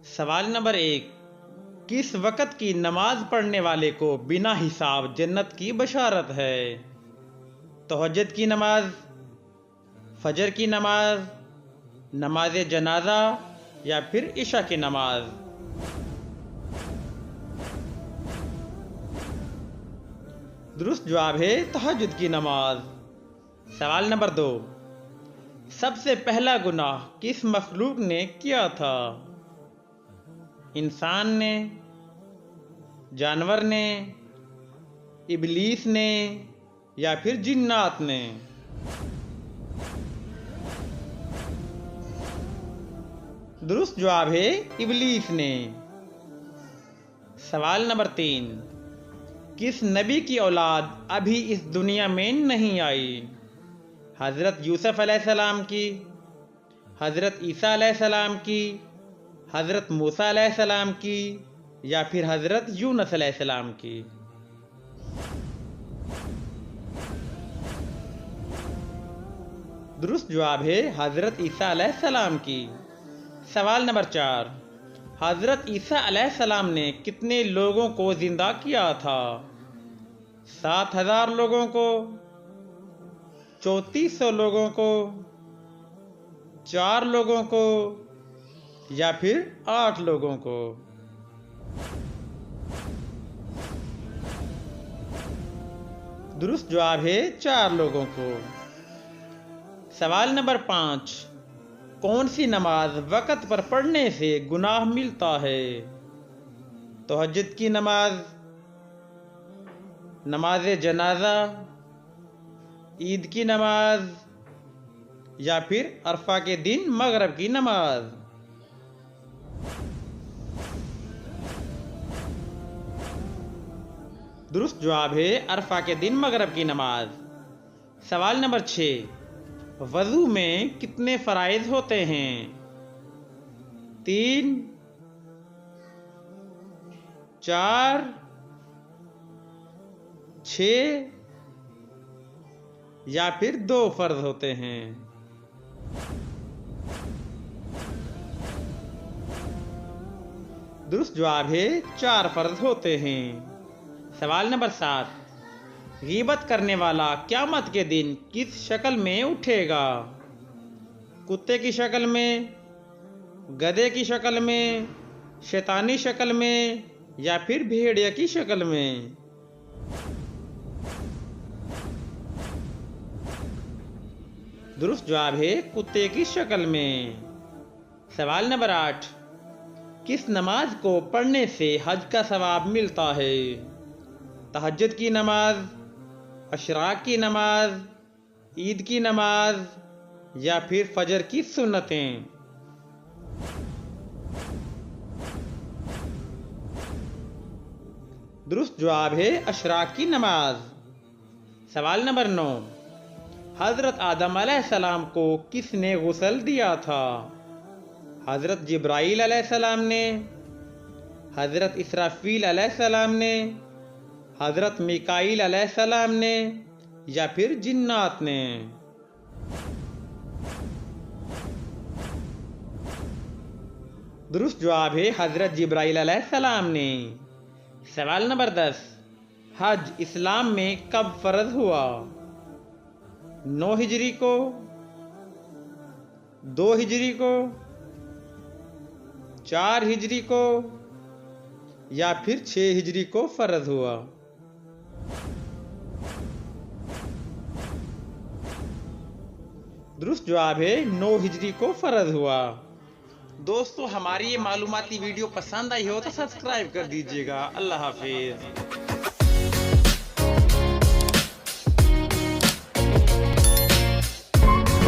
سوال نمبر 1، کس وقت کی نماز پڑھنے والے کو بنا حساب جنت کی بشارت ہے؟ تہجد کی نماز، فجر کی نماز، نماز جنازہ یا پھر عشاء کی نماز؟ درست جواب ہے تہجد کی نماز۔ سوال نمبر 2، سب سے پہلا گناہ کس مخلوق نے کیا تھا؟ انسان نے، جانور نے، ابلیس نے یا پھر جنات نے؟ درست جواب ہے ابلیس نے۔ سوال نمبر 3، کس نبی کی اولاد ابھی اس دنیا میں نہیں آئی؟ حضرت یوسف علیہ السلام کی، حضرت عیسیٰ علیہ السلام کی، حضرت موسیٰ علیہ السلام کی یا پھر حضرت یونس علیہ السلام کی؟ درست جواب ہے حضرت عیسیٰ علیہ السلام کی۔ سوال نمبر 4، حضرت عیسیٰ علیہ السلام نے کتنے لوگوں کو زندہ کیا تھا؟ 7,000 لوگوں کو، 3400 لوگوں کو، 4 لوگوں کو یا پھر 8 لوگوں کو؟ درست جواب ہے 4 لوگوں کو۔ سوال نمبر 5، کون سی نماز وقت پر پڑھنے سے گناہ ملتا ہے؟ تہجد کی نماز، نماز جنازہ، عید کی نماز یا پھر عرفہ کے دن مغرب کی نماز؟ درست جواب ہے عرفہ کے دن مغرب کی نماز۔ سوال نمبر 6، وضو میں کتنے فرائض ہوتے ہیں؟ 3، 4، 6 یا پھر 2 فرض ہوتے ہیں؟ درست جواب ہے 4 فرض ہوتے ہیں۔ سوال نمبر 7، غیبت کرنے والا قیامت کے دن کس شکل میں اٹھے گا؟ کتے کی شکل میں، گدھے کی شکل میں، شیطانی شکل میں یا پھر بھیڑیا کی شکل میں؟ درست جواب ہے کتے کی شکل میں۔ سوال نمبر 8، کس نماز کو پڑھنے سے حج کا ثواب ملتا ہے؟ تہجد کی نماز، اشراق کی نماز، عید کی نماز یا پھر فجر کی سنتیں؟ درست جواب ہے اشراق کی نماز۔ سوال نمبر 9، حضرت آدم علیہ السلام کو کس نے غسل دیا تھا؟ حضرت جبرائیل علیہ السلام نے، حضرت اسرافیل علیہ السلام نے، حضرت میکائیل علیہ السلام نے یا پھر جنات نے؟ درست جواب ہے حضرت جبرائیل علیہ السلام نے۔ سوال نمبر 10، حج اسلام میں کب فرض ہوا؟ 9 ہجری کو، 2 ہجری کو، 4 ہجری کو یا پھر 6 ہجری کو فرض ہوا؟ درست جواب ہے 9 ہجری کو فرض ہوا۔ دوستو ہماری یہ معلوماتی ویڈیو پسند آئی ہو تو سبسکرائب کر دیجیے گا۔ اللہ حافظ۔